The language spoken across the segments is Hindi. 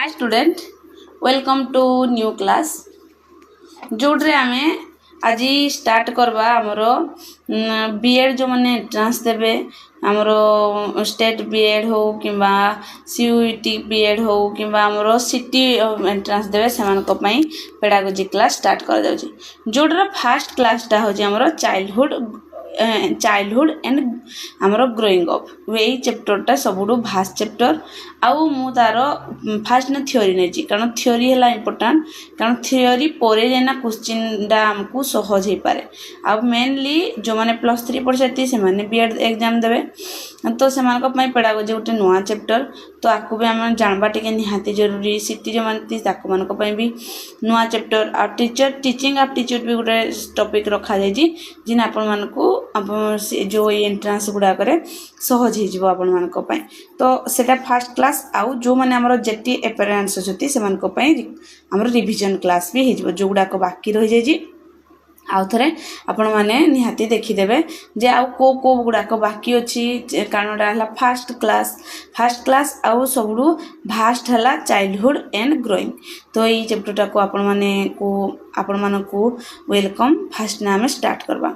Hi student welcome to new class जोड्रे आमे आज स्टार्ट करवा आमर बीएड जो मैंने एंट्रांस देवे आमर स्टेट बीएड हो किंबा सीयूईटी बीएड हो किंबा आमर सिटी एंट्रांस देवे से पेडागोजी क्लास स्टार्ट कर जाउची जोड्र फास्ट क्लासटा होची आमर चाइल्डहुड एंड आमर ग्रोइंग अप यही चैप्टरटा सबुठु भास्ट चैप्टर आउ मु तार फास्ट ना थ्योरी नेची कारण थ्योरी है इम्पोर्टाट कारण थ्योरी परे जाइना क्वेश्चन डा हमको सहज हो पारे आ मेनली जो मैंने +3 पढ़ी से मैंने बीएड एग्जाम देवे तो से पेडागोजी गोटे नुआ चैप्टर तो आपको भी आम जानवा टे निहाती जरूरी सिटी जो मानती भी नुआ चैप्टर आ टीचर टीचिंग एप्टीट्यूड भी गोटे टॉपिक रखा जाइए जिन आपण मानकू जो एंट्रांस गुड़ाक सहज हो आपण मानक तो सेटा फास्ट क्लास आउ जो मैंने आमर जेटी एपेरेंट्स अच्छी से आमर रिविजन क्लास भी हो जो गुड़ाक बाकी रही जाइए आउ थे आपण मैंने निहाती देखीदेवे जे आउ को गुड़ाक बाकी अच्छी कारण फास्ट क्लास आउ सबुठु भास्ट है चाइल्डहुड एंड ग्रोइंग तो ये चैप्टरटा को आपण मानकू वेलकम फास्ट ना आम स्टार्ट करवा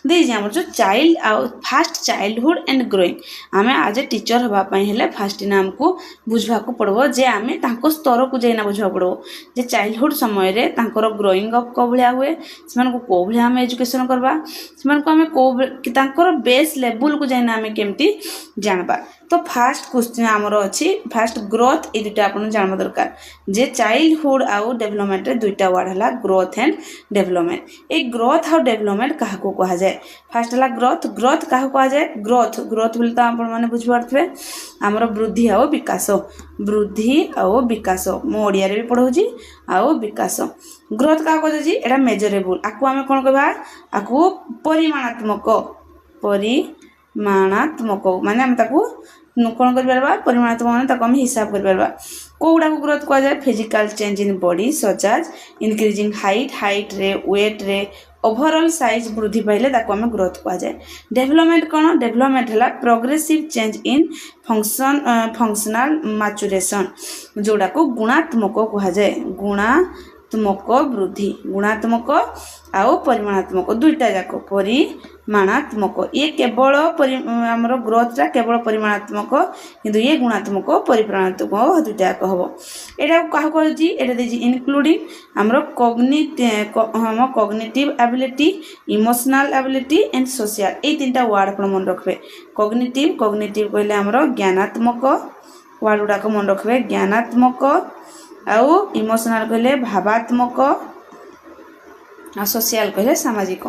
देखिए आम जो चाइल्ड आउ फास्ट चाइल्डहुड एंड ग्रोइंग आम आज ए टीचर हाँपाई हेले फास्ट ना आमको बुझा पड़ो जे आम स्तर को जाइना बुझा पड़ो जे चाइल्डहुड समय रे तांकर ग्रोइंग अप कौ भाया हुए से कौ भाया आम एजुकेशन करवा से बेस लेवल को जाइना आम केमती जानबा तो फास्ट क्वेश्चन आमर अच्छी फास्ट ग्रोथ ये दुटा आप जानवा दरकार जे चाइल्डहुड आउ डेवलपमेंट दुईटा वर्ड है ग्रोथ एंड डेवलपमेंट ये ग्रोथ आउ डेवलपमेंट क्या कह जाए फास्ट है ग्रोथ क्या कह जाए ग्रोथ बोले तो आप बुझीपे आमर वृद्धि आउ विकास मो ओडिया भी पढ़ाऊँगी आउ विकास ग्रोथ क्या कह जाए मेजरेबल आपको आम कौन कह आपको परिमाणात्मक माने आम कौन कर परिमाणात्मक माने आम हिसाब कर कौड़ा को ग्रोथ कह जाए physical change in body such as increasing height रे वेट रे ओवरऑल साइज वृद्धि पाइले आम ग्रोथ कह जाए डेवलपमेंट कौन डेवलपमेंट है progressive change in functional maturation जोड़ा को गुणात्मक कह जाए गुणात्मक वृद्धि गुणात्मक आउ परिमाणात्मक दुईटा जाक परिमाणात्मक ये केवल आमर ग्रोथटा केवल परिमाणात्मक किंतु ये गुणात्मक परिमाणात्मक दुईटा जाक हम यहाँ क्या कहती इनक्लूडिंग आमर cognitive ability emotional ability and social ये तीन वर्ड आप मन रखिए कॉग्निटिव कहले आमर ज्ञानात्मक वर्ड गुड़ाक मन रखिए ज्ञानात्मक आउ इमोशनल कहले भावात्मक आ सोशल कहले सामाजिक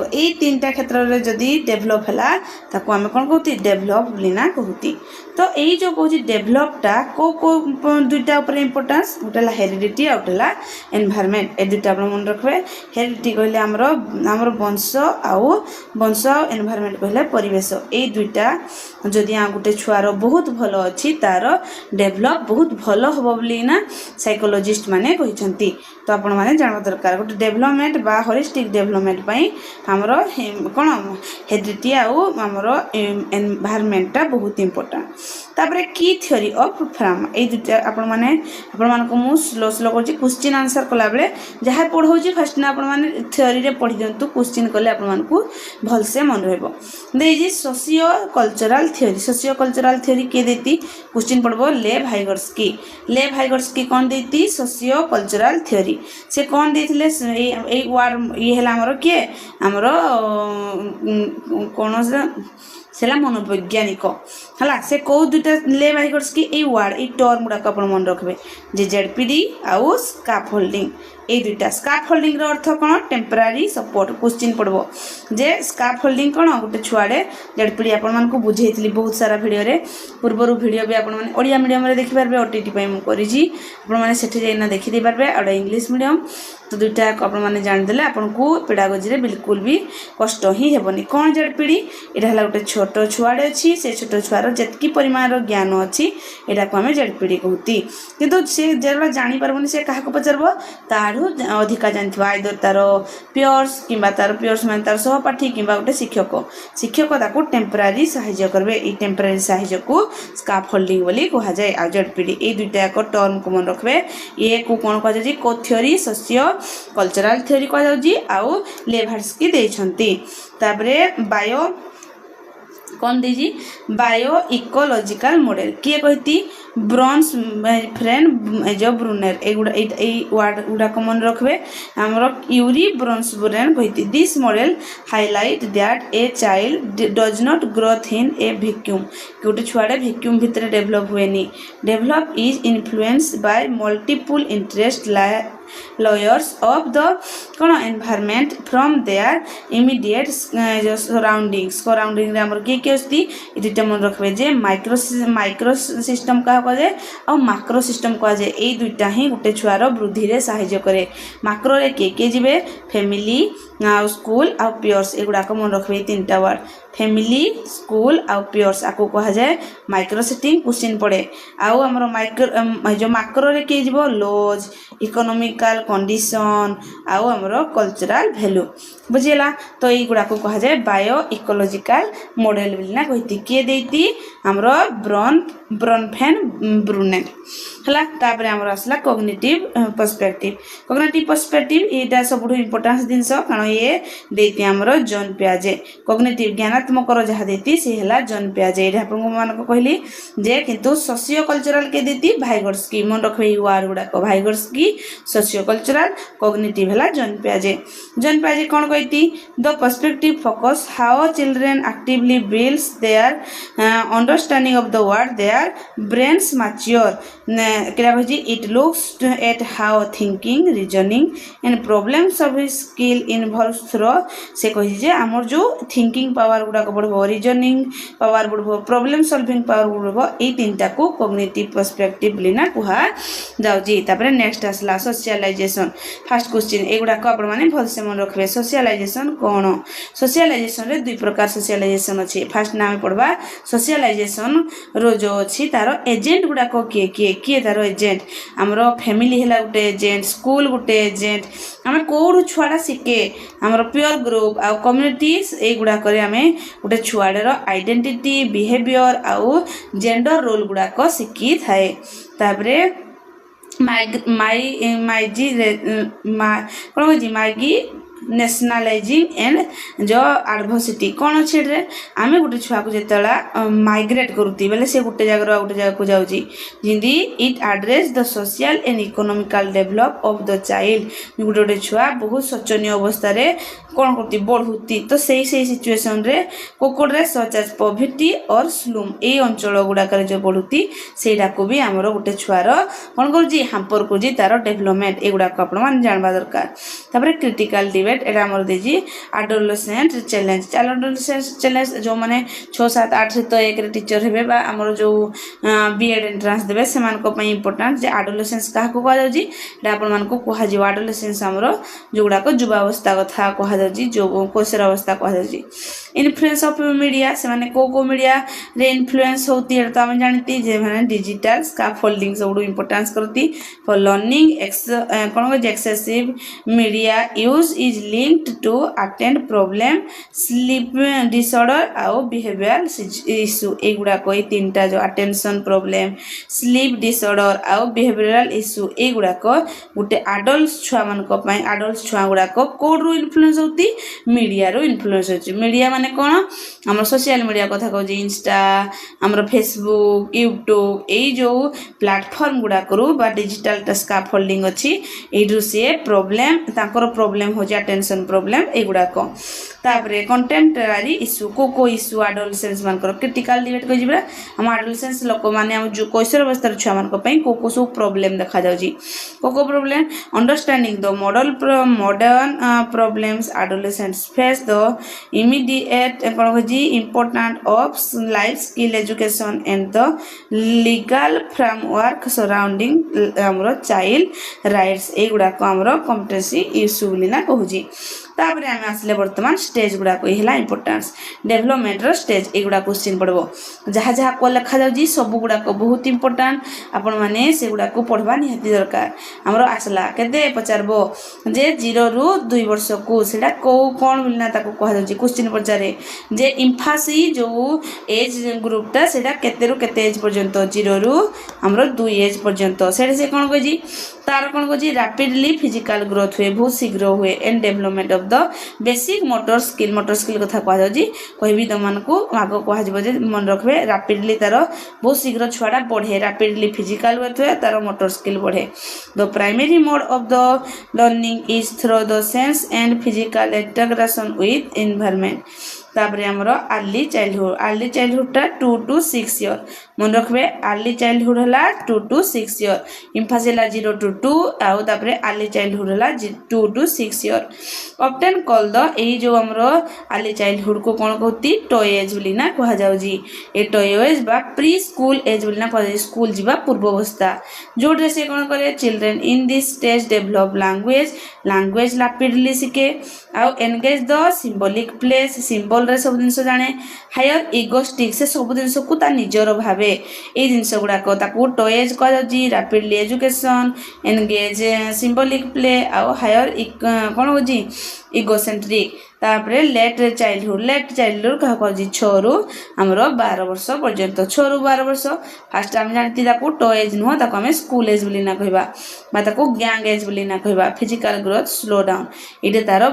यही तीन टा क्षेत्र में जदि डेभलप है आम कौन कहती डेभलप बोलीना कहती तो यही जो कहूँ डेभलपटा को दुईटा इम्पोर्टान्स गोटे हेरिडिटी आ गोटे एनवायरनमेंट ए दुईटा आप मन रखिए हेरिडिटी कहले आमर वंश आउ एनवायरनमेंट कहले परिवेश यही दुईटा जदि गोटे छुआर बहुत भल अच्छी तार डेभलप बहुत भल हम बोलीना साइकोलोजिस्ट माने कहते तो आपण मैंने जानवा दरकार गोटे डेभलपमेंट बा होलिस्टिक डेभलपमेंट आमर कौन हेरिडिटी आमर एनवायरनमेंटा बहुत इम्पोर्टाट तापर की थ्योरी ऑफ फ्राम ये दुटा आपको स्लो कर क्वेश्चन आंसर कला बेले जहाँ पढ़ाऊँ फास्ट ना आपने थ्योरी रे पढ़ी दिंतु क्वेश्चन कले आपको भलसे मन रही सोशियो कल्चरल थ्योरी किए देती क्वेश्चन पढ़ब लेव हाइगर्स्की कौन देती सोशियो कल्चरल थ्योरी से कौन देते वर्ड ये है आमर किए आमर कौन से मनोवैज्ञानिक है से कौ दुटा लेव हाइगर्स्की ये वर्ड ये टर्म गुड़ाक आप मन रखिए जे जेडपीडी आउ स्काफोल्डिंग ये दुईटा स्काफोल्डिंग अर्थ कौन टेम्परारी सपोर्ट क्वेश्चन पढ़ब जे स्काफोल्डिंग कौन गोटे छुआड़े जेडपीडी आपको बुझे बहुत सारा भिडियो पूर्वर भिडियो भी आपड़िया मीडियम देखिपारे ओटीटी आपठी जाइना देखी पारे और इंग्लिश मीडियम तो दुईटा आपने जानीदे आपको पेडागोजी बिल्कुल भी कष्ट ही हेबनी कौन जेडपीडी यहाँ गोटे छोट छुआड़े अच्छी से छोट छुआर जी परिमाण ज्ञान अच्छी यहाँ को आम जेडपीडी कहती किंतु से जो जानी पारबनी से क्या पचार तार ताठू अधिका जानथिबो आइदर तार पियर्स किंबा तार पियर्स माने तार सहपाठी किंबा गोटे शिक्षक शिक्षक ताको टेम्परारी सहाय्य करबे ई टेम्परारी सहाय्य को स्काफोल्डिंग बोली कहा जाय आ जेडपीडी ए दुईटा एक टर्म को मन रखबे ए को कोन कहा जाय को थ्योरी सोशियो कल्चरल थ्योरी कहा जाउजी आउ लेभार्स्की देछंती तापरे बायो कौन दीजी बायो इकोलॉजिकल मॉडल किए कहती Bronfenbrenner word गुड़ा को मन रखबे हमरो यूरी ब्रॉन्स ब्रुनर कहती this model highlight that a child does not growth in a vacuum गोटे छुआड़े वैक्यूम भितर डेवलप हुएनी develop is influenced by multiple interest lawyers of the environment from their immediate surrounding रे हमर के अस्ति ए दुटा मन रखबे जे माइक्रो सिस्टम का कहे और माक्रो सिस्टम कहा जाए ए दुटा ही गोटे छुआर वृद्धि रे सहायता करे माक्रो रे के जिवे फैमिली स्कूल आ पियर्स एगुड़ा को मन रखबे तीनटा वर्ड फैमिली स्कूल आ पियर्स आको कहा जाए माइक्रो सेटिंग क्वेश्चन पड़े आउ हमर माइक्रो जो माक्रो रे के जिवो लॉज इकोनॉमिकल कंडीशन आउ हमर कल्चरल वैल्यू बुझिला तो ई गुड़ा को कहा जाए बायो इकोलॉजिकल मॉडल बिलना कहिति के देती हमर ब्रॉनफेन ब्रुनेट हला तापरे हमर असला कॉग्निटिव पर्सपेक्टिव एटा सबुठु इंपोर्टेंस दिनस कारण ये देती हमर जॉन पियाजे कॉग्निटिव ज्ञानात्मक जहा देती से हला जॉन पियाजे एटा आपन मान को कहली जे किंतु सोशियो कल्चरल के देती भाइगर्स्की मन रखबे ई वार्ड गुड़ा को भाइगर्स्की सोशियो कल्चरल कॉग्निटिव हला जॉन पियाजे कोन कहती the perspective focus how children actively builds their understanding of the world their brains mature केला कहजी it looks at how thinking reasoning and problem solving skill involves through से कहि जे हमर जो थिंकिंग पावर गुडा को बढ़बो रीजनिंग पावर बढ़बो प्रॉब्लम सॉल्विंग पावर बढ़बो ए तीनटा को कॉग्निटिव पर्सपेक्टिव लेना कुहा जाउजी तापर नेक्स्ट आसला सोशलाइजेशन फर्स्ट क्वेश्चन एगुडा को आपण माने भल से मन रखबे सोशलाइजेशन कोन सोशलाइजेशन रे दुई प्रकार सोशलाइजेशन अछि फर्स्ट नाम पड़बा सोशलाइजेशन रो जो अछि तारो एजेंट गुडा को किए तारो एजेंट हमरो फैमिली हैला गुटे एजेंट स्कूल गुटे एजेंट हमें कोड छुआडा सिके हमरो पियर ग्रुप आ कम्युनिटीज ए गुडा करे हमें गुटे छुआडर आइडेंटिटी बिहेवियर आउ जेंडर रोल गुडा को सिकी थाए तापरे माइगी नेशनलाइजिंग एंड जो एडवर्सिटी कौन अच्छे आम गोटे छुआ को जितेला माइग्रेट करुती बेले से गोटे जगह गोटे जगह को जाऊँगी जिंदी it address the social and economical develop of the child गोटे गोटे छुआ बहुत शोचनीय अवस्था रे कौन करती बढ़ुती तो सही सिचुएशन रे कोकोड्रे सच एज पॉवर्टी और स्लूम ए अंचल गुड़ाक जो बढ़ुती सेटा को भी आमर गोटे छुआर कौन कर हाम्पर कर तार डेवलपमेंट एगुड़ाक आपण जानवा दरकार तापर क्रिटिकल डिबेट एटा हमर देजी एडोलेसेंट चैलेंज एडोलेसेंट चैलेंज जो माने 6 7 8 से तो एक रे टीचर हेबे बा हमर जो बीएड एंट्रेंस देबे सेमान को पई इंपोर्टेंट जे एडोलेसेंस काहा को कहा जाउजी एटा आपण मान को कहा जिवो एडोलेसेंस हमर जोगुडा को युवावस्था कथा कहा जाउजी जो कोसर अवस्था कहा जाउजी इन्फ्लुएंस ऑफ मीडिया से माने को मीडिया रे इन्फ्लुएंस होती है तो हम जानती जे माने डिजिटल स्कैफोल्डिंग सब इंपोर्टेंस करती फॉर लर्निंग कोन को excessive media use is linked to attend problem sleep disorder आउ behavioral issue एगुडा कोई तीनटा जो attention problem sleep disorder आउ behavioral issue एगुडा को गुटे adults छुआ मन को पई adults छुआ गुडा को कोड रो इन्फ्लुएंस होती मीडिया रो इन्फ्लुएंस होती मीडिया माने कोन हमर सोशल मीडिया कथा कहू इंस्टा हमर फेसबुक यूट्यूब ए जो प्लेटफॉर्म गुडा करू बा डिजिटल स्कैफोल्डिंग अछि एडु से प्रॉब्लम ताकर प्रॉब्लम हो जा टेंशन प्रॉब्लम एगुडा को तापरे कंटेम्पररी इश्यू को इश्यू एडोलेसेंस मानकर क्रिटिकल डिबेट को जिबरा हम एडोलेसेंस लोक माने हम जो कैसर अवस्था छुआ मान को पई को सब प्रॉब्लम देखा जाउ जी को problem understanding the modern problems adolescents face the immediate economy important of life skill education and the legal framework surrounding हमरो चाइल्ड राइट्स एगुडा को हमरो कॉम्पिटेंसी इश्यू लिना कहूजी तापर आम आसले बर्तमान स्टेज गुड़ाक ये इंपोर्टान्स डेभलपमेंटर स्टेज एगुड़ा क्वेश्चन पड़ो जहाँ जहाँ को लिखा जाऊँगी सब गुड़ाक बहुत इंपोर्टाट आपण मैंने से गुड़ाक पढ़वा निहाती दरकार आमर आसला केते पचारबो जे 0 ରୁ 2 वर्ष को सेटा को कौन बोलना ताको कहा जाउची क्वेश्चन पचारे जे इंफासी जो एज ग्रुपटा सेटा केते रु केते एज पर्यंत 0 ରୁ हमरो 2 एज पर्यंत सेटा से कौन कही तार कौन कही रैपिडली फिजिकल ग्रोथ हुए बहुत शीघ्र हुए and development of the basic motor skill कथा कह जाउची कहबी तुम मानकू आगो कह जबो जे मन रखबे रैपिडली तार बहुत शीघ्र छुआटा बढ़े रैपिडली फिजिकल ग्रोथ हुए तार मोटर स्किल बढ़े the primary mode of the learning is through the sense and physical interaction with environment तापर हमरो अर्ली चाइल्डहुड टा 2 to 6 ईयर मन रखबे अर्ली चाइल्डहुड हला 2 to 6 ईयर इंफास हला 0 to 2 आउ तापर अर्ली चाइल्डहुड हला 2 to 6 year often call the एई जो हमरो अर्ली चाइल्डहुड को कोन कहती टॉय एज बोली ना कहा जाउजी ए टॉय एज बा प्री स्कूल एज बोली ना कहा जाउजी स्कूल जीवा पूर्व अवस्था जोडे से कोन करे children in this stage develop language rapidly सीखे आउ engage the symbolic place symbol रे सब जिनस जाने हायर इगोस्टिक से सब जिनस को ता निजर भावे ए जिनस गुड़ाक ताकू टॉयज कह जाउची rapidly education engage symbolic play आउ हायर कौन हो इगोसेंट्रिक तापरे लेट चाइल्डहुड कहा कहजी 6 ରୁ हमरो 12 वर्ष पर्यंत 6 ରୁ 12 वर्ष फास्ट हम जानती ताकू टॉयज नुह ताकू हमें स्कूल एज बोली ना कहबा बा ताकू गैंग एज बोली ना कहबा फिजिकल ग्रोथ स्लो डाउन इटे तार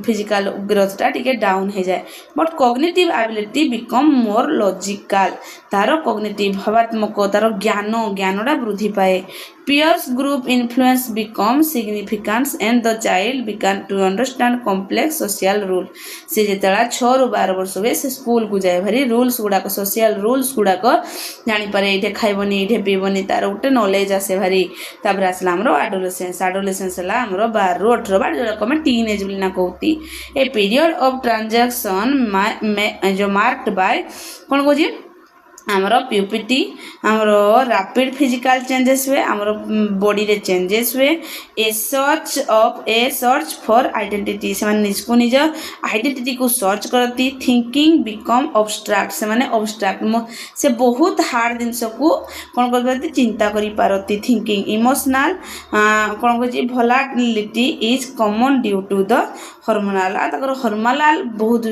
फिजिकल ग्रोथ टा टिके डाउन हो जाए but cognitive ability become more logical तार कॉग्निटिव भावात्मक तार ज्ञानटा वृद्धि पाए peers group influence become significant and the child began to understand complex social rule से जेतला 6 ରୁ 12 वर्ष हुए से स्कूल को जाए भारी रूल्स गुड़ाक सोशल रूल्स गुड़ाक जानी पारे इठे खाइबनी इठे पीबनी तार गोटे नॉलेज आसे भारी तापर आसला हमरो एडोलेसेंस हला हमरो 12 ରୁ 18 बार जो कमे टीन एज बोली ना कहती ए पीरियड ऑफ ट्रांजैक्शन जो मार्क्ड बाय कोन कोजी आमर प्यूपिटी आमर रैपिड फिजिकल चेंजेस हुए आमर बॉडी रे चेंजेस हुए ए सर्च फॉर आइडेंटिटी से माने निज को निज आइडेंटिटी को सर्च करती थिंकिंग बिकम अब्स्ट्रैक्ट से माने अब्स्ट्रैक्ट से बहुत हार्ड जिनस को कौन करती चिंता करी पारती थिंकिंग इमोशनल कौन कह volatility is common due to the hormonal hormonal बहुत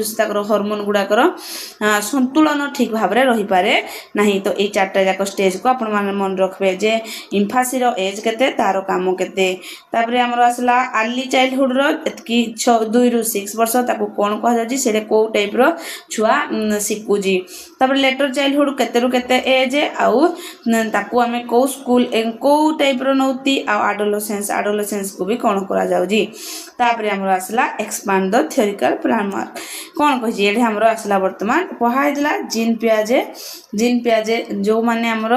हॉर्मोन गुड़ाकर संतुलन ठीक भाव में रही पारे नहीं तो ये 4टा जाक स्टेज को आपण माने मन रखबे जे इंफासी रो एज केते तारो काम केते तापरे हमर आसला अर्ली चाइल्डहुड रो एतकी 2 ରୁ 6 वर्ष ताको कोन कह जाजी सेडे को टाइप रो छुआ सिकुजी तापरे लेटर चाइल्डहुड केते रो केते एज आउ ताको हमें को स्कूल को टाइप रो नौती आ एडोलेसेंस को भी कोन करा जाउजी तापरे हमर आसला एक्सपांड द थ्योरिकल फ्रेमवर्क कोन कहि एठे हमर आसला वर्तमान पढ़ाई दिला जीन पियाजे जो माने हमर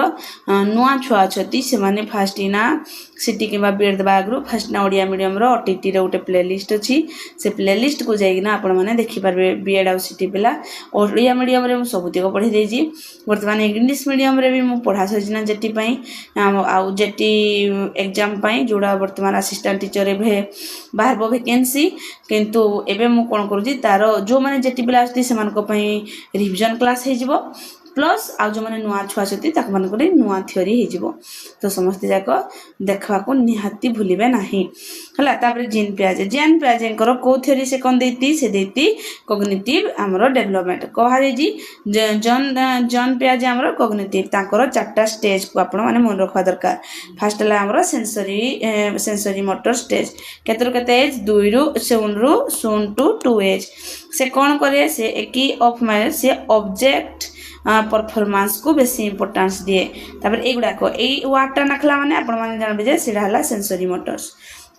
नुआ छुआ छती से माने फास्ट इना सिटी किबा बीएड दबा आगु फास्ट ना ओडिया मीडियम रो ओटीटी रो गोटे प्लेलिस्ट अछि से प्लेलिस्ट को जाई ना आपण माने देखि पारबे बीएड आ सिटी पिला ओडिया मीडियम रे मु सबुति को पढ़ी देजी वर्तमान इंग्लिश मीडियम रे भी मु पढ़ा सजना जेटी पई आ जेटी एग्जाम पई जोड़ा वर्तमान असिस्टेंट टीचर रे बाहर वैकेंसी किंतु एबे मु कोन करूजी तारो जो माने जेटी पिला आस्ती से मान को पई रिवीजन क्लास हे जिवो प्लस आ जो माने नुआ छुआ छती ताक मान को नुआ थ्योरी हे जिवो तो समस्त जाक देखवा को निहाती भूलिबे नाही हला तापर जीन पियाजे करो को थ्योरी से कोन देती से देती कॉग्निटिव हमरो डेवलपमेंट कहा जी जॉन पियाजे हमरो कॉग्निटिव ताकर 4टा स्टेज को आपण माने मन रखवा दरकार फर्स्ट हला हमरो सेंसरी मोटर स्टेज केतर केते एज 2 ରୁ 7 ରୁ 7 to 2 एज से कोन करे से एकी ऑफ माइनस से ऑब्जेक्ट परफॉर्मेंस को बेसी इंपोर्टेंस दिए तापर एगुडा को ए वाटा नखला माने आपण माने जानबे जे सेडा हला सेंसरी मोटर्स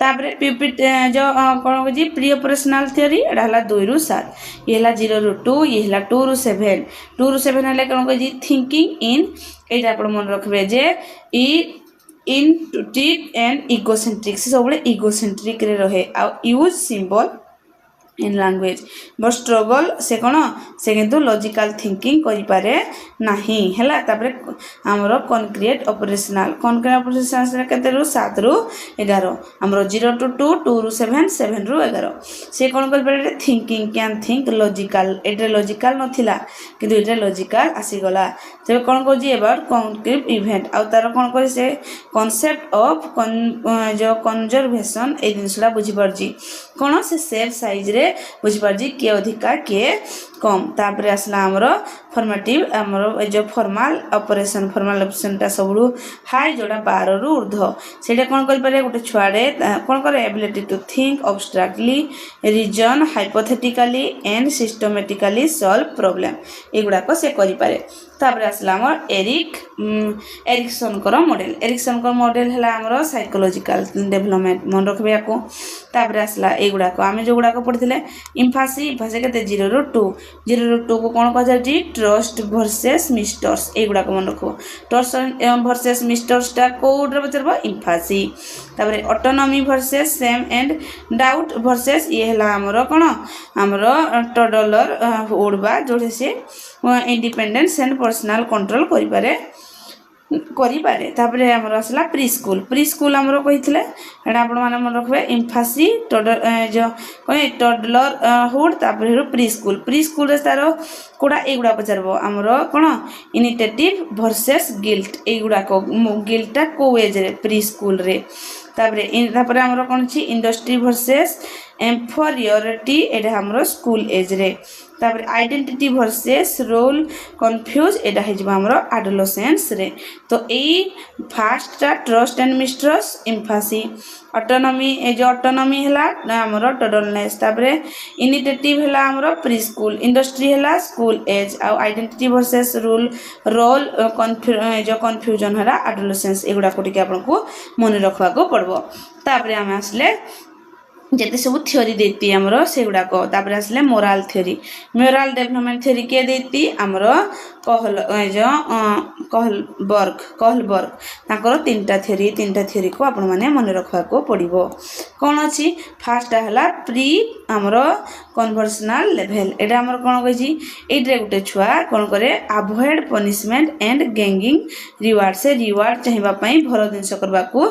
तापर प्यूपिट जो कोन जी प्री ऑपरेशनल थ्योरी एडा हला 2 ରୁ 7 ये हला 0 ରୁ 2 ये हला 2 ରୁ 7 हले कोन जी थिंकिंग इन एटा आपण मन रखबे जे ई इंट्यूटिव एंड इगोसेंट्रिक से सबले इगोसेंट्रिक रे रहे आ use symbol in language but struggle से कौन से किंतु लॉजिकल थिंकिंग करि पारे नाही हैला तापरे हमरो कॉन्क्रीट ऑपरेशनल से केते रु 7 रु 11 हमरो 0 to 2 2 रु 7 7 रु 11 से कौन करि पारे थिंकिंग कैन थिंक लॉजिकल एटे लॉजिकल नथिला किंतु एटे लॉजिकल आसी गला तबे कौन को जी अबाउट कॉन्क्रीट इवेंट आ तार कौन करि से कांसेप्ट ऑफ जो कंजर्वेशन ए जिनसला बुझी परजी कौन से सेफ साइज रे बुझी परजी के अधिका के कम तापरे आसला हमरो फॉर्मेटिव हमरो जो फॉर्मल ऑपरेशन ता सबु हाई जोड़ा 12 रु ऊर्ध्व सेटा कोन करि पारे गोटे छुआडे कोन करे ability to think abstractly reason hypothetically and systematically solve problem एगुडा को से करि पारे तापरे आसला हमर एरिक्सन को मॉडल हला हमरो साइकोलॉजिकल डेवलपमेंट मन रखबे को तापरे आसला एगुडा को आमे जो गुडा को पढिथिले इम्फासी केते 0 रु 2 को कोन कह जाजी ट्रस्ट वर्सेस मिस्टर्स एगुडा को मन रखो ट्रस्ट वर्सेस मिस्टर्स ता कोड रे बचरबो इम्फासी तापरे autonomy versus same and doubt versus ये हला हमरो कोन हमरो टडलर ओडबा जोडे से इंडिपेंडेंस एंड पर्सनल कंट्रोल करि पारे तापरे हमरो असला प्री स्कूल हमरो कहितले एडा आपण माने मन रखबे इम्फासी जो कहे टडलर हुड तापरे प्री स्कूल रे तारो कोडा एगुडा पचरबो हमरो कोन इनिटेटिव वर्सेस गिल्ट एगुडा को गिल्टा को एज रे प्री स्कूल रे तापरे हमरो कोन छी इंडस्ट्री वर्सेस एम्फोरियोरिटी एडा हमरो स्कूल एज रे तापरे आइडेंटिटी वर्सेस रोल कंफ्यूज एडा हेजबा हमरो एडोलेसेंस रे तो एई फर्स्ट ट्रस्ट एंड मिस्ट्रस्ट एम्फासी ऑटोनॉमी ए जो ऑटोनॉमी हला हमरो टडलनेस तापरे इनिटेटिव हला हमरो प्री स्कूल इंडस्ट्री हला स्कूल एज आ आइडेंटिटी वर्सेस रोल जो कंफ्यूजन हला एडोलेसेंस एगुडा को टिके आपन को मन रखवा को पड़बो तापरे हम आसले जेते सब थ्योरी देती हमरो सेगुडा को तापरे आसले मोरल डेवलपमेंट थ्योरी के देती हमरो कहलबर्ग ताकर तीनटा थ्योरी को आपण माने मन रखवा को पड़िबो कोन अछि फर्स्ट हला प्री हमरो कन्वर्सेशनल लेवल एटा हमर कोन कहि एटरे गुटे छुआ कोन करे avoid punishment and ganging reward से रिवार्ड चाहिबा पई भरो दिनस करबा को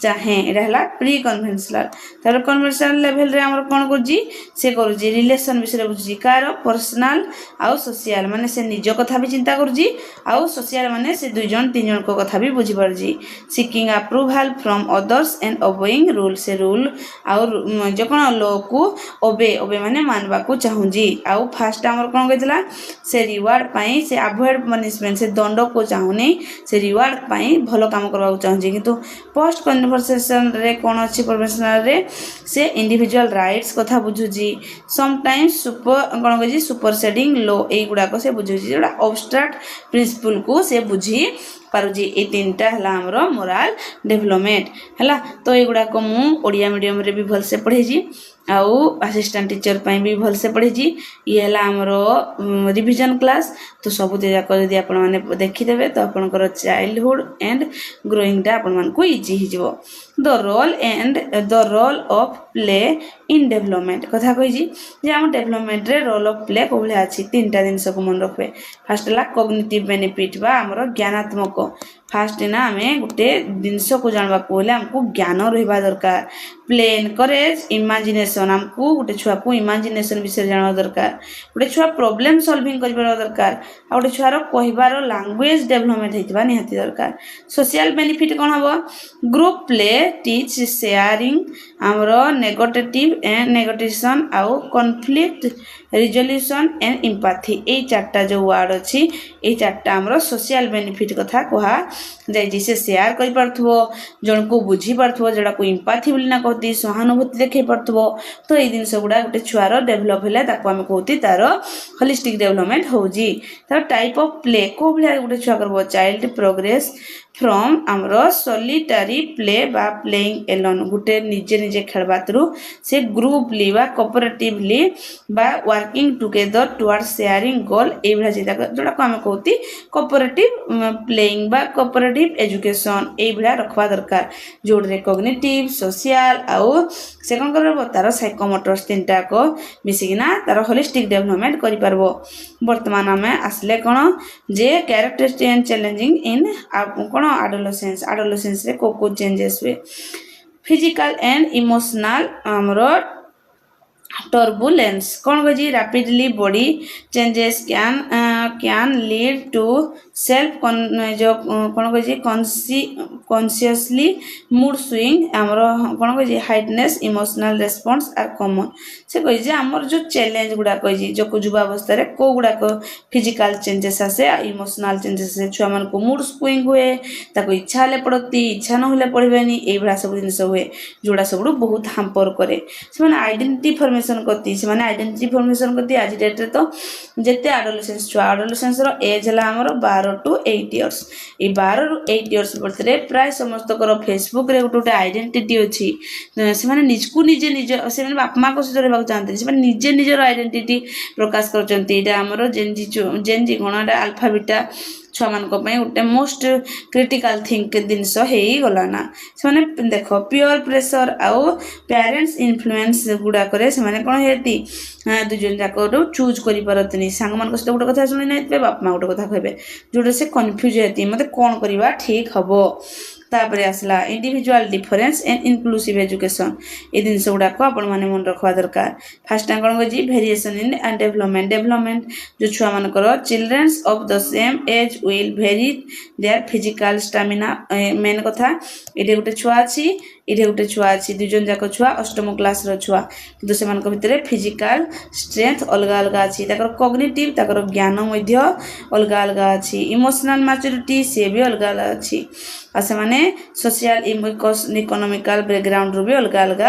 चाहे एटा हला प्री कन्वेंशनल तार कन्वेंशनल लेवल रे हमर कोन करजी से करजी रिलेशन विषय बुझी कार पर्सनल आ सोशल माने से निज कथा भी चिंता करजी आ सोशल माने से 2 जन 3 जन को कथा भी बुझी परजी seeking approval from others and obeying rule से रूल आ जो कोन लॉ को ओबे माने मानबा को चाहूजी आ फर्स्ट हमर कोन कहतला से रिवार्ड पाई से अवॉइड पनिशमेंट से दंड को चाहूनी से रिवार्ड पाई भलो काम करबा को चाहूजी किंतु पोस्ट कन्वर्सेशन रे कोन अछि प्रोफेशनल रे से इंडिविजुअल राइट्स कथा बुझुजी some times cone कहजी सुपरसेडिंग law A गुडा को से बुझुजी जोडा अब्स्ट्रैक्ट प्रिंसिपल को से बुझी पारुजी ए तीनटा हला हमरो मोरल डेवलपमेंट हला तो ए गुडा को मु ओडिया मीडियम रे भी भल से पढे जी आउ असिस्टेंट टीचर पई भी भल से पढे जी ये हला हमरो रिवीजन क्लास तो सब तेजा कर यदि आपण माने देखि देबे तो आपण कर चाइल्डहुड एंड ग्रोइंग टा आपण मान को इजी हि जबो the role of play in development कथा कहि जी जे हम डेवलपमेंट रे रोल ऑफ प्ले कोबले अछि तीनटा दिन सब मन रखबे फर्स्ट ला कॉग्निटिव बेनिफिट बा हमरो ज्ञानात्मक फास्ट ना हमें गोटे जिनस को जानवा को हमको ज्ञान रहा दरकार प्ले एनकरेज इमेजिनेशन हमको गोटे छुआ को इमेजिनेशन विषय जानवा दरकार गोटे छुआ प्रॉब्लम सॉल्विंग कर दरकार आ गोटे छुआर कहबार लैंग्वेज डेवलपमेंट होइतबा निहाती दरकार सोशल बेनिफिट कोन हबो ग्रुप प्ले टीच शेयरिंग हमरो नेगोटिएशन आउ कॉन्फ्लिक्ट रिजोल्यूशन एंड एम्पैथी ए चारटा जो वर्ड अछि ए चारटा हमरो सोशल बेनिफिट कथा कहा जाय से शेयर कर पारथबो जण को बुझी पारथबो जडा को एम्पैथी बोली ना कहती सहानुभूति देखै पारथबो तो ए दिन सब गुडा गोटे छुआर डेवलप हैला ताको हम कहती तार होलिस्टिक डेवलपमेंट होजी तार टाइप ऑफ प्ले को भलिया गोटे छुआ करबो चाइल्ड प्रोग्रेस फ्रॉम आमर सॉलिटरी प्ले बा प्लेइंग एलोन गुटे निजे निजे खेलबातरू से ग्रुपली बा कोऑपरेटिवली बा वर्किंग टुगेदर टुवर्ड शेयरिंग गोल ए भला चिंता जोड़ा को आम कहती कोऑपरेटिव प्लेइंग बा कोऑपरेटिव एजुकेशन ए भला रखवा दरकार जोड़े कॉग्निटिव सोशल आउ से कौन कर तार साइकोमोटर्स तीनटा को मिसिकिना तार होलिस्टिक डेवलपमेंट कर पारबो। वर्तमान आम आसले कौन जे कैरेक्टरिस्टिक एंड चैलेंजिंग इन कौन आडोलेसेंस रे को चेंजेस हुए फिजिकल एंड इमोशनल आमर टर्बुलेंस कौन कही rapidly body changes can lead to self जो कौन कही कॉन्शियसली मूड स्विंग आमर कौन कही heightened emotional response are common से कही आमर जो चैलेंज गुड़ा कही जो युवावस्था कौ गुड़ाक फिजिकल चेंजेस आसे इमोशनल चेंजेस आसे छुआ मान को मूड स्विंग हुए ताको इच्छा हेले पढ़ती इच्छा न पढ़ेनि ये सब जिन हुए जोड़ा सब बहुत हाम्पर करे से आइडेंटिटी फॉर्मेशन करती से आइडेंटिटी फॉर्मेशन करती आज डेट तो जिते आडोलेसेंस छुआ आडोलेसेंस एज है आमर 12 to 8 इयर्स ये 12 ରୁ 8 इयर्स भितर प्राय समस्त फेसबुक रे गोटे आइडेंटिटी अच्छी से निजको निजे निज से बापा माँ सहित रहा चाहते से निजे निजर आइडेंटिटी प्रकाश कर जेनजी गण आल्फा बीटा छुआ मान गोटे मोस्ट क्रिटिकल थिंक जिनस हो गलाना से देख प्योर प्रेशर आउ पेरेंट्स इन्फ्लुएंस गुड़ाक कौन हेती दुजन जाक चूज कर पारती सांग मान सहित गोटे कथा शुणी ना बापा माँ गोटे कथा कहे जोटा से कन्फ्यूज हेती मत कौन करवा ठीक हम तापर आसला individual difference and inclusive education ये जिन गुड़ाक आपण मैंने मन रखा दरकार फास्ट कौन कही वेरिएशन इन एंड डेवलपमेंट जो छुआ मानकर childrens of the same age will vary their physical stamina मेन कथा ये गोटे छुआ अच्छी ये गोटे छुआ अच्छी दुजन जाक छुआ अष्टम क्लास छुआ कि से भितर फिजिकल स्ट्रेंथ अलग अलग अच्छी कॉग्निटिव ज्ञान अलग अलग अच्छी इमोशनल मैच्योरिटी सी भी अलग अलग अच्छी आ से सोशल इकोनॉमिकल बैकग्राउंड रू भी अलग अलग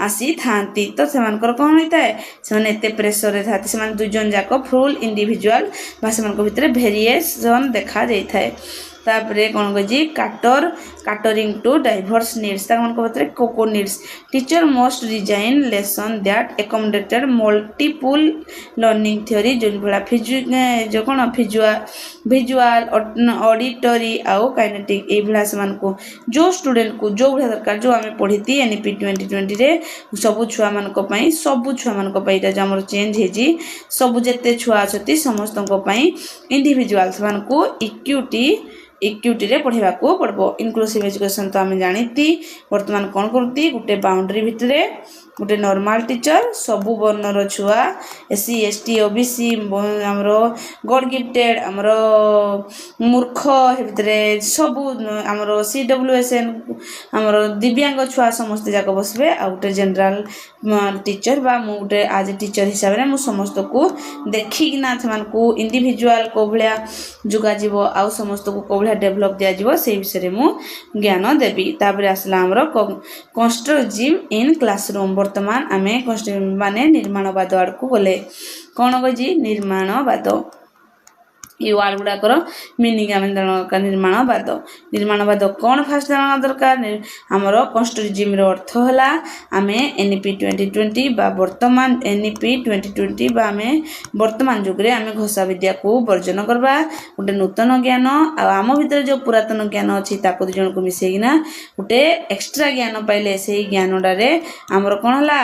आसी थांती तो से कौन होता है से प्रेसर रे थाती से दुजन जाक फुल इंडिविजुअल भितर वेरिएशन देखा जाता है तापरे कौन कही काटरिंग टू डाइवर्स नीड्स भितर कोको needs teacher must design lesson that accommodated multiple learning theory जो भाया जो कौन विजुअल ऑडिटरी आउ काइनेटिक ये भाया से जो स्टूडेंट को जो भाया दरकार जो आम पढ़ी एनईपी 2020 रे सबू छुआ मान सबू छुआ मान आम चेंज हो सबू जिते छुआ अच्छी समस्त इंडिविजुअल से इक्विटी रे पढ़ेबा को पड़बो इनक्लूसिव एजुकेशन तो आम जानी वर्तमान कौन करती गोटे बाउंड्री भितर गोटे नॉर्मल टीचर सबू वर्णर छुआ एससी एसटी ओबीसी आमर गॉड गिफ्टेड आमर मूर्ख भितर सबू आमर CWSN आमर दिव्यांग छुआ समस्त जाक बसबे आ गोटे जनरल टीचर बा मु गोटे आज टीचर हिसाब से समस्त को देखिकिना से इंडिविजुअल को भाया जुगाजिब आउ समस्त को को भाया डेभलप दिज्व से विषय मु ज्ञान देवी तापर आसला आमर कंस्ट्रक्टिव इन क्लासरूम वर्तमान आम माने निर्माणवाद आड़ को गले कौन कही निर्माणवाद ये वार्ड गुड़ाकर मिनिंग आम दरकार निर्माणवाद कौन फास्ट जाना दरकार आमर कंस्ट्रक्टिव अर्थ है आम एनईपी 2020 बा वर्तमान एनईपी 2020 बा आम वर्तमान जुगे आम घोषा विद्या को वर्जन करवा गोटे नूतन ज्ञान आम भीतर जो पुरातन ज्ञान अच्छी ताको दुजन को मिसेकिना गोटे एक्सट्रा ज्ञान पाइले से ज्ञानटारे आमर कौन है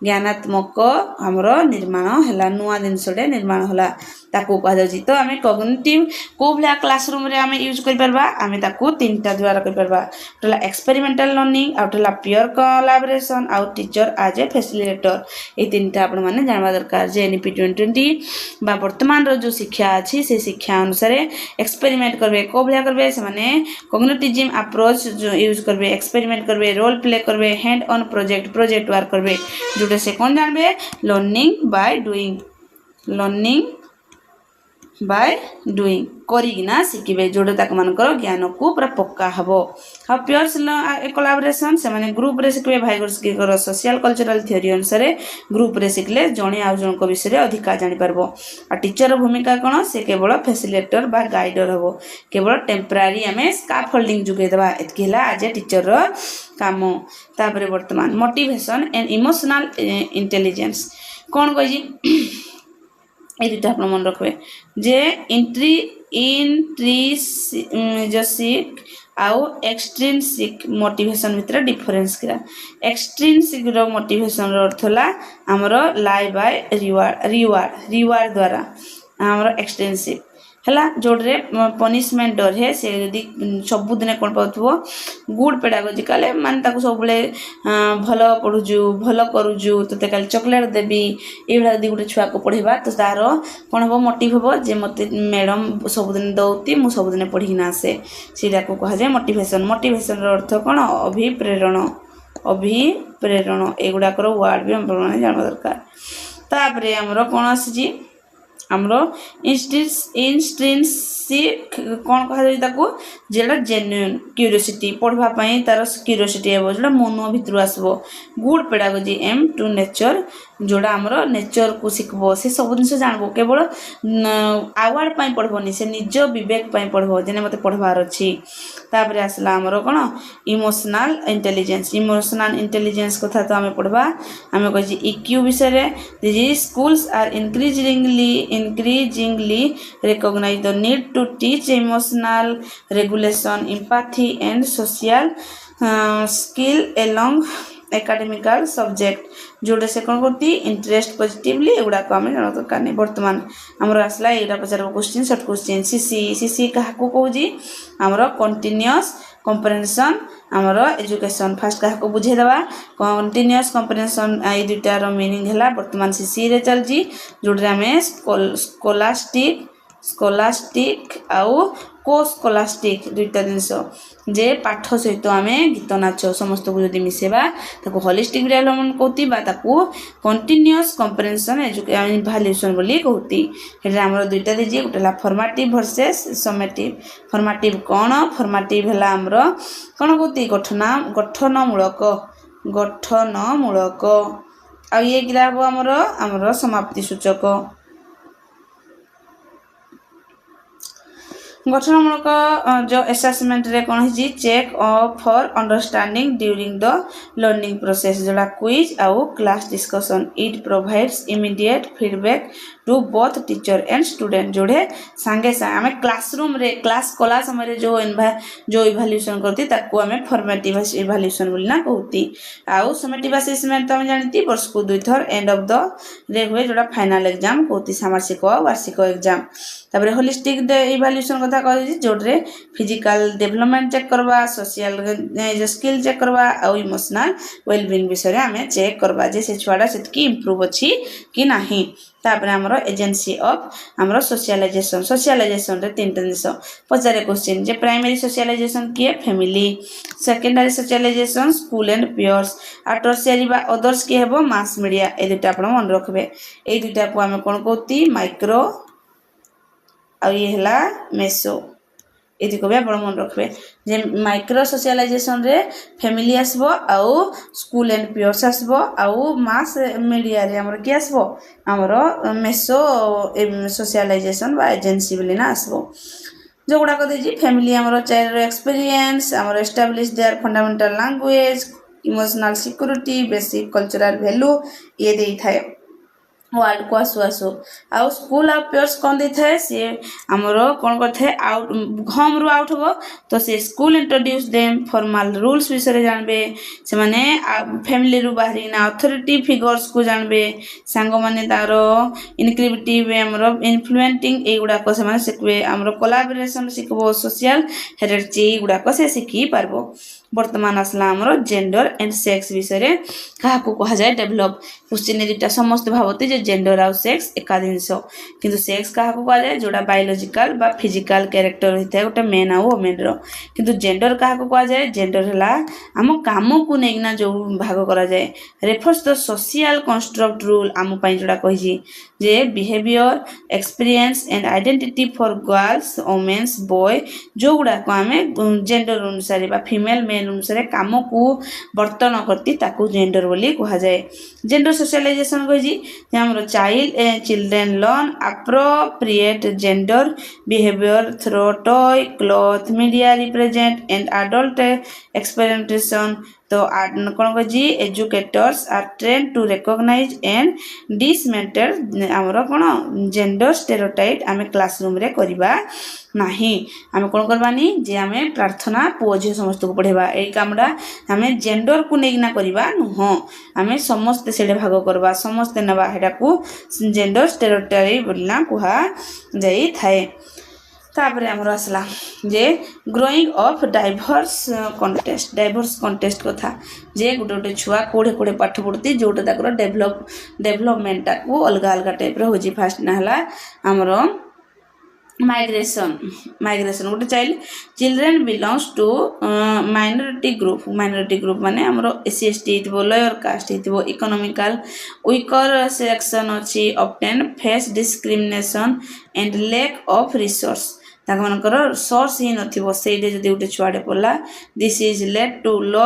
ज्ञानात्मक आमर निर्माण है नुआ जिनसटे निर्माण है ताकू कह तो आम कॉग्निटिव को भाया क्लासरूम रे आम यूज कर पारबा आम ताकू तीनटा द्वारा कर पारबा गोटे एक्सपेरिमेंटल लर्निंग आउ गोटे पियर कोलाबोरेशन आउ टीचर आज ए फैसिलिटेटर ये तीनटा आपण माने जानवा दरकार जे एनईपी 2020 बा वर्तमान रो जो शिक्षा अच्छी से शिक्षा अनुसार एक्सपेरिमेंट करबे को भाया करबे से माने कॉग्निटिव अप्रोच जो यूज करबे एक्सपेरिमेंट करबे रोल प्ले करबे हैंड ऑन प्रोजेक्ट वर्क करबे जोटे से कौन जानबे लर्निंग बाय डूइंग କରିକିନା ଶିଖିବେ ଯୋଉଟା ତାଙ୍କ ମାନଙ୍କର ଜ୍ଞାନକୁ ପୁରା ପକ୍କା ହବ। ଆଉ ପିୟର୍ସ କୋଲାବୋରେସନ୍ ସେମାନେ ଗ୍ରୁପରେ ଶିଖିବେ। ଭାଇଗୋଟ୍ସ୍କିଙ୍କର ସୋସିଆଲ କଲଚରାଲ ଥିଓରି ଅନୁସାରେ ଗ୍ରୁପରେ ଶିଖିଲେ ଜଣେ ଆଉ ଜଣଙ୍କ ବିଷୟରେ ଅଧିକା ଜାଣିପାରିବ। ଆଉ ଟିଚରର ଭୂମିକା କ'ଣ? ସେ କେବଳ ଫେସିଲିଟେଟର ବା ଗାଇଡର ହବ। କେବଳ ଟେମ୍ପରାରୀ ଆମେ ସ୍କାଫୋଲ୍ଡିଂ ଯୋଗାଇଦେବା, ଏତିକି ହେଲା ଆଜ ଏ ଟିଚରର କାମ। ତାପରେ ବର୍ତ୍ତମାନ ମୋଟିଭେସନ୍ ଆଣ୍ଡ ଇମୋସନାଲ ଇଣ୍ଟେଲିଜେନ୍ସ କ'ଣ କହିଛି এই দুটা আপনার মনে রাখবে যে ইন্ট্রিজসিক ଆଉ ଏକ୍ସଟ୍ରିନସିକ୍ ମୋଟିଭେସନ୍ ଭିତରେ ଡିଫରେନ୍ସ କିରା। ଏକ୍ସଟ୍ରିନସିକ୍ର ମୋଟିଭେସନ୍ର ଅର୍ଥ ହେଲା ଆମର ଲାଇ ବାଇ ରିୱାର୍ଡ଼ ଦ୍ୱାରା ଆମର ଏକ୍ସଟ୍ରିନସିକ୍ ହେଲା ଯୋଉଥିରେ ପନିଶମେଣ୍ଟ ଡରେ ସେ ଯଦି ସବୁଦିନେ କ'ଣ ପାଉଥିବ ଗୁଡ୍ ପେଡାଗୋଜିକାଲ ମାନେ ତାକୁ ସବୁବେଳେ ଭଲ ପଢ଼ୁଛୁ ଭଲ କରୁଛୁ ତୋତେ କାଲି ଚକୋଲେଟ୍ ଦେବି ଏଇଭଳିଆ ଯଦି ଗୋଟେ ଛୁଆକୁ ପଢ଼େଇବା ତ ତାର କ'ଣ ହେବ ମୋଟିଭ୍ ହେବ ଯେ ମୋତେ ମ୍ୟାଡ଼ାମ୍ ସବୁଦିନ ଦେଉତି ମୁଁ ସବୁଦିନ ପଢ଼ିକିନା ଆସେ ସେଇଟାକୁ କୁହାଯାଏ ମୋଟିଭେସନ୍। ମୋଟିଭେସନ୍ର ଅର୍ଥ କ'ଣ? ଅଭିପ୍ରେରଣ ଏଗୁଡ଼ାକର ୱାର୍ଡ଼ ବି ଆମମାନେ ଜାଣିବା ଦରକାର। ତାପରେ ଆମର କ'ଣ ଆସିଛି ଆମର ଇନ୍ଷ୍ଟ୍ରିନସିକ୍ କ'ଣ କୁହାଯାଉଛି ତାକୁ ଯେଟା ଜେନ୍ୟୁନ୍ କ୍ୟୁରିଓସିଟି ପଢ଼ିବା ପାଇଁ ତାର କ୍ୟୁରିଓସିଟି ହେବ ଯେଉଁଟା ମନ ଭିତରୁ ଆସିବ। Good pedagogy aim to nature ଯେଉଁଟା ଆମର ନେଚରକୁ ଶିଖିବ ସେ ସବୁ ଜିନିଷ ଜାଣିବ କେବଳ ଆୱାର୍ଡ଼ ପାଇଁ ପଢ଼ିବନି ସେ ନିଜ ବିବେକ ପାଇଁ ପଢ଼ିବ ଯେନେ ମୋତେ ପଢ଼ିବାର ଅଛି। ତାପରେ ଆସିଲା ଆମର କ'ଣ ଇମୋସନାଲ ଇଣ୍ଟେଲିଜେନ୍ସ କଥା ତ ଆମେ ପଢ଼ିବା ଆମେ କହିଛି ଇକ୍ୟୁ ବିଷୟରେ schools R increasingly recognize the need to teach emotional regulation, empathy and social skill along academical subject जोड़े से कौन करती इंटरेस्ट पॉजिटिवली एगुड़ा को आमे जानो दरकार नहीं। वर्तमान हमरो आसला एटा पचार क्वेश्चन शॉर्ट क्वेश्चन सीसी काहाकू कहूजी हमरो कंटीन्यूअस कॉम्प्रिहेंशन हमरो एजुकेशन फास्ट काहाकू बुझे देबा कंटीन्यूअस कॉम्प्रिहेंशन आई दुटार मीनिंग हला वर्तमान सीसी रे चलजी जोड़े आमे स्कोलास्टिक आउ कोस्कोलास्टिक दुईटा जिनस जे पाठ सहित आमे गीत नाच समस्त को जदि मिसेबा ताको होलिस्टिक डेवलपमेंट कहती बा ताको कंटीन्यूअस कॉम्प्रिहेंशन इवैल्यूएशन बोली कहती। हेला हमरो दुईटा देजी गोटेला फॉर्मेटिव वर्सेस समेटिव। फॉर्मेटिव कोन? फॉर्मेटिव हला हमरो कोन कहती गठनमूलक आ ये गिला हमरो समाप्ति सूचक। गठनमूलक जो असेसमेंट रे कौन है check for understanding during the learning process जोड़ा क्विज आउ class discussion it provides immediate feedback to both teacher and student जोड़े सांगे सांगे आमे क्लासरूम रे क्लास कला समय जो इवैल्यूएशन करती ताको आमे फॉर्मेटिव इवैल्यूएशन बोलना कहती। आउ समेटिव असेसमेंट तो हम जानती वर्ष को दुई थर एंड ऑफ द रे हुए जोड़ा फाइनल एग्जाम कहती सामासिक वार्षिक एग्जाम। तापरे होलिस्टिक इवैल्यूएशन कथा कहै जोड़े फिजिकल डेवलपमेंट चेक करवा सोशल स्किल चेक करवा आउ इमोशनल वेलबीइंग विषय आमे चेक करवा जे से छुआडा सेतकी इंप्रूव अछि कि नाही। तापरे हमरो एजेंसी ऑफ हमरो सोशलाइजेशन रे तीनटा जिंस पचारे क्वेश्चन जे प्राइमरी सोशलाइजेशन किए family secondary socialization school and peers आ टर्शियरी बा अदर्स के हेबो मास मीडिया ए दुटा आपण मन रखबे। ए दुटा को आमे कोन कहती माइक्रो आ ये हला मेसो ये को भी आप मन रखबे जे माइक्रो सोशलाइजेशन रे फैमिली आसबो आउ स्कूल एंड पियर्स आसबो आउ मास मीडिया रे हमर के आसबो हमर मेसो सोशलाइजेशन बा एजेंसी बोली ना आसबो जो गुडा को देजी फैमिली हमर चाइल्ड एक्सपीरियंस हमर establish there fundamental language emotional security basic cultural value ये देई थाए वर्ल्ड को आसु आउ स्कूल ऑफ पियर्स कौन दे थाए सी हमरो कौन करथे आउट होम रु आउट हो तो से school introduce them formal rules विषय जानबे से माने फैमिली रु बाहरी ना अथॉरिटी फिगर्स को जानबे सांग माने तारो इनक्रिएटिव हमरो इन्फ्लुएंटिंग एगुडा को से माने सिखबे हमरो कोलैबोरेशन सिखबो सोशल हेरार्ची एगुडा को से सिखी पारबो। बर्तमान आसला आमर जेंडर एंड सेक्स विषय क्या कह जाए डेभलप क्वेश्चन दुटा समस्त भावती जे जेंडर आउ सेक्स एका जिनस किंतु सेक्स क्या कह जाए जोड़ा बायोलॉजिकल बा फिजिकल कैरेक्टर होता है गोटे मेन आउ वोमेन किंतु जेंडर क्या कह जाए जेंडर है आम काम को लेकिन जो भाग करा जाए refers the social construct rule आम जोड़ा कही जे behaviour experience and identity for girls womens boy जो गुड़ाक आम जेंडर अनुसार फीमेल मेल अनुसार काम को बर्तन करती ताकू जेंडर बोली कह जाए जेंडर सोशलाइजेशन कही children learn appropriate gender behavior through toy cloth media represent and adult experimentation तो कौन कही educators are train to recognize and dismantle आमर कौन जेंडर स्टेरियोटाइप आम क्लासरूम रे करबा नहीं आम कौन करवानी जे आम प्रार्थना पुओ झी समस्त को पढ़ेबा यही कामटा आम जेंडर को लेकिन करवा नुह आम समस्ते से भाग करवा समस्ते नवा हेटा को जेंडर स्टेरियोटाइप बोलना कहा जाई थाए तापर आमर आसला जे ग्रोइंग ऑफ डाइभर्स कंटेस्ट कथा जे गोटे गोटे छुआ कोड़े कोड़े पाठ पढ़ती जोटा ताकर डेभलपमेंट को अलग अलग टाइप रो होजी फास्ट ना आमर माइग्रेशन गोटे child children belongs to minority group माने हमरो SC ST lower caste economical weaker section अच्छी obtain face discrimination and lack of resource ताकर सोर्स ही नथिबो सेडे जदि गोटे छुआटे पड़ला this is led to low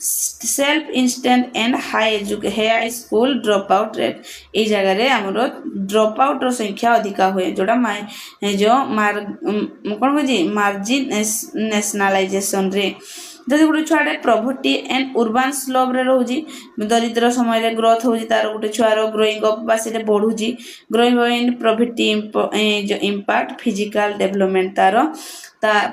self instant and high school drop out rate ये जगह रे हमरो ड्रॉप आउट संख्या अधिक हुए जोड़ा जो कौन कह मार्जिन नेशनलाइजेशन रे जदि गोटे छुआटे प्रॉपर्टी एंड उर्बान स्लव रे रोजी दरिद्र समय ग्रोथ होजी तार गोटे छुआर ग्रोइंग अप बा से बढ़ुची ग्रोइंग इन प्रॉपर्टी जो इम्पैक्ट फिजिकल डेवलपमेंट तार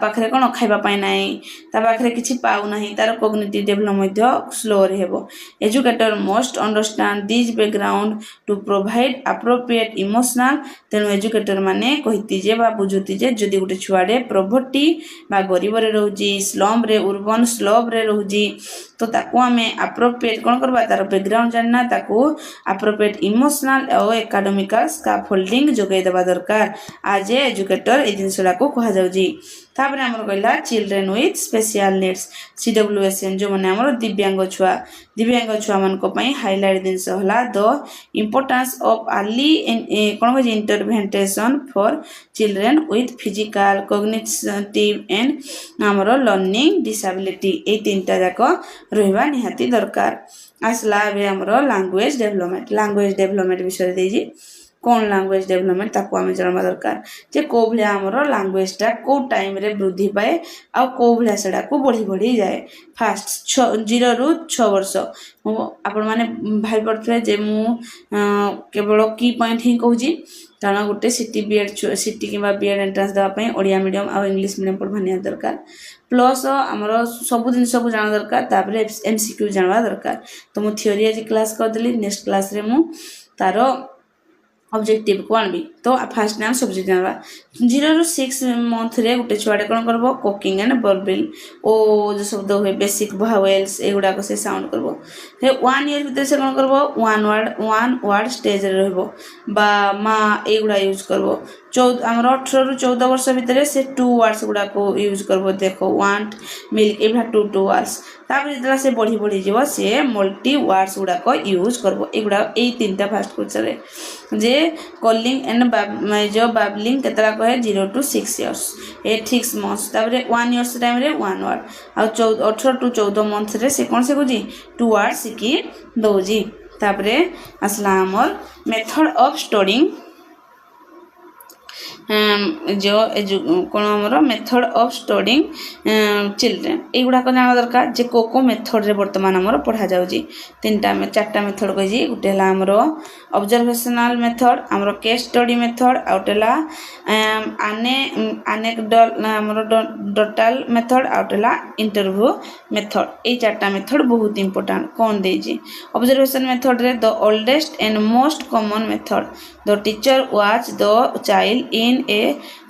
पाखे कौन खावाई ना पाखे किसी पाऊना तार कॉग्निटिव डेवलपमेंट स्लो हेबो educator must understand this background to provide appropriate emotional तेणु एजुकेटर माने कहती जे बा बुझुती जे जदि गोटे छुआड़े प्रॉपर्टी बा गरीब रे रोजी स्लम रे उर्बन स्लव रे रोजी तो ताकू आम अप्रोप्रिएट कौन करवा तार बैकग्राउंड जानना ताकू अप्रोप्रिएट इमोशनल और एकाडेमिकल स्काफोल्डिंग जोगे देवा दरकार आज एजुकेटर ए जिनसा को कह जाउजी तापर आमर कहला children with special needs CWSN जो मैंने आमर दिव्यांग छुआ मान हाइलाइट जिनस है द इम्पोर्टेंस ऑफ अर्ली कौन कह intervention for children with physical cognitive and आमर लर्निंग डिसेबिलिटी ये तीनटा जाक रहा निहाती दरकार आसला आमर लैंग्वेज डेवलपमेंट विषय देजी कौन लैंग्वेज डेवलपमेंट ताको आम जानवा दरकार जे को भाया आमर लैंग्वेजटा कौ टाइम रे वृद्धि पाए आ कौ भाया सेडा को बढ़ी बढ़ी जाए फास्ट 0 ରୁ 6 वर्ष आपण माने भाई पड़े जे मु केवल की पॉइंट ही कहूँ कारण गोटे सिटी कि बीएड एंट्रांस देवाई ओडिया मीडियम आ इंग्लिश मीडियम पढ़वा निहाती दरकार प्लस आमर सब जिन सब जाना दरकार तापर MCQ जानवा दरकार तो मु थ्योरी आज क्लास करदेली नेक्स्ट क्लास रे मु तार ऑब्जेक्टिव को आनबी तो फास्ट नाम सब्जेक्ट जानवा 0 ରୁ 6 मंथ रे गोटे छुआटे कौन करबो कुकिंग एंड वर्बल ओ जो शब्द हुए बेसिक भावेल्स एगुड़ा से साउंड करबो 1 ईयर भीतर से कौन करबो वन वर्ड स्टेज रे रहबो बा मा एगुड़ा यूज करबो 18 ରୁ 14 वर्ष भितर से 2 वर्ड्स गुड़ा को यूज करबो देखो वांट मिल्क एभा 2 वर्ड्स तापर जतला से बढ़ी बढ़ी जीव से मल्टी वर्ड्स गुड़ा को यूज करबो एगुड़ा ए तीनटा फास्ट क्वेश्चन रे जे कॉलिंग एंड जो बाबलिंग केतरा कहे 0 to 6 इयर्स 6 मंथ्स तापर 1 इयर्स टाइम रे 1 वर्ड आ 18 to 14 मंथ रे से कौन से कुजी 2 वर्ड सिकी दौजी तापर असला हमर मेथड ऑफ स्टडिंग जो कौन आमर मेथड ऑफ स्टडिंग चिल्ड्रेन युड़ाक जाना दरकार जे को मेथड रे बर्तमान आमर पढ़ा जाउजी 4टा मेथड कही गोटे है आमर ऑब्जर्वेशनल मेथड आमर केस स्टडी मेथड आउटेला डोटाल मेथड आउटेला इंटरव्यू मेथड ये 4टा मेथड बहुत इंपोर्टेंट कौन देजी ऑब्जर्वेशन मेथड रे the oldest and most common method the teacher watch the child in a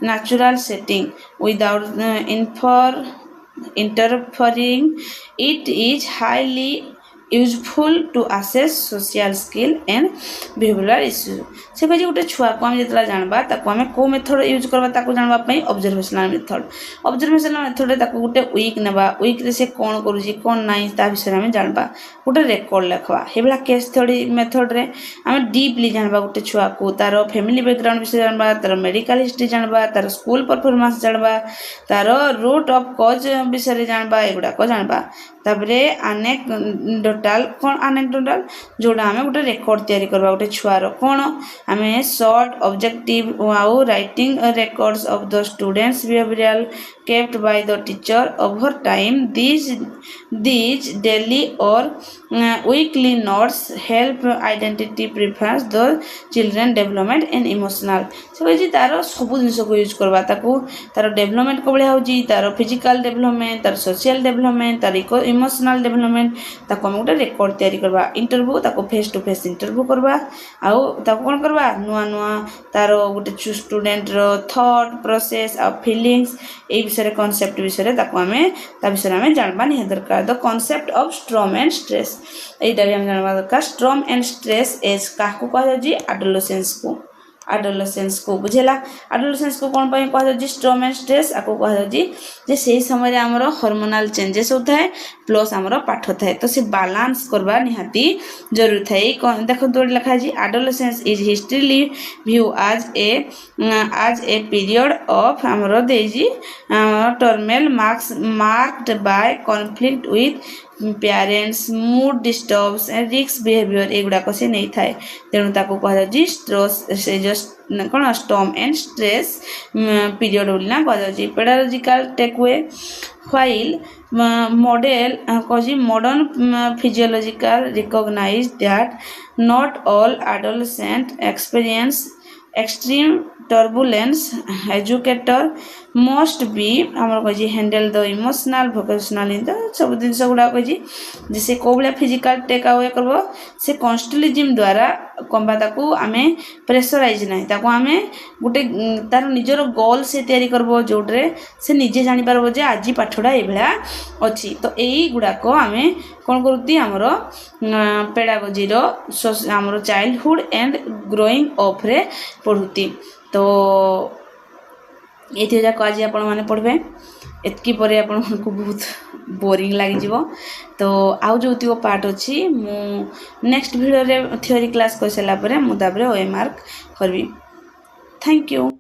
natural setting without interfering. It is highly useful to assess social skill and behavioral issues. से कहे गोटे छुआ को आम जो जानवा आम कौ मेथड यूज करवा जानवाई ऑब्जर्वेशनल मेथड गोटे वीक नेबा वीक रे से कौन करुँची कौन नाई ता विषय में जानवा गोटे रेकर्ड लिखवा ये केस स्टडी मेथड रे आम डीपली जानवा गोटे छुआ को तार फैमिली बैकग्राउंड विषय जानवा तार मेडिकल हिस्ट्री जानवा तार स्कूल परफॉर्मेंस जानवा तार रूट ऑफ कॉज विषय जानवा एगुड़ाक जानवा तापरे एनेक्डोटाल कौन एनेक्डोटाल जोड़ा आम गोटे रेकर्ड तैयारी करवा गोटे छुआर कौन आम शॉर्ट ऑब्जेक्टिव आउ writing records of the students behavioural kept by the teacher over time. These daily or weekly notes help identity preference the children development and emotional. से कही तार सब जिन को यूज करवा तार डेवलपमेंट को भाया हो तार फिजिकल डेवलपमेंट तार सोशल डेवलपमेंट तार इमोशनल डेवलपमेंट ताको हम गोटे रेकर्ड तैयारी करवा इंटरव्यू ताको फेस टू फेस इंटरव्यू करवा आउ ताको कौन करवा नुआ नुआ तार गोटे स्टूडेंट रो थॉट प्रोसेस आ फीलिंग्स ए विषय कॉन्सेप्ट विषय विषय जानवा नहीं दरकार. The concept of storm and stress यहीटा भी जानवा दरकार. स्ट्रॉम एंड स्ट्रेस एज क्या कह एडोलेसेंस को बुझेला. एडोलेसेंस को कौन कह स्ट्रॉम एंड स्ट्रेस आपको कह से समय आमर हार्मोनाल चेंजेस होता है प्लस आमर पाठ थाए तो से बालांस करवा निहाती जरूरी थाए. देखो लिखा है एडोलेसेंस इज हिस्ट्री व्यू आज ए पीरियड ऑफ आमर देजी turmoil marked by conflict with parents mood disturbs risk behaviour एगुड़ाक से नहीं थाए तेणु ताको कह स्ट्रेस से जो कौन स्टॉर्म एंड स्ट्रेस पीरियड बोलना कह. Pedagogical takeaway while model modern physiological recognize that not all adolescents experience extreme turbulence. Educator must be आमर कह हैंडल द इमोशनल भोकेशनल इन सब जिन गुड़ा कह से कौ भाया फिजिकल टेक अवे कर से कन्स्टलिज्म द्वारा कम्बा आम प्रेसराइज ना आम गोटे तार निजर गोल से तैयारी करब जोटे से निजे जापर जे आज पाठटा ये अच्छी तो यही गुड़ाक आम कौन करुती आमर पेडागोजीर आमर चाइल्डहुड एंड ग्रोइंग अप रे पढ़ुती. तो ये जाक आज आपण मैंने पढ़े एतकी पर आपण को बहुत बोरिंग लगी. तो आउ जो पार्ट अच्छी मु नेक्स्ट वीडियो रे थ्योरी क्लास कर सारा मुझे OMR करी. Thank you.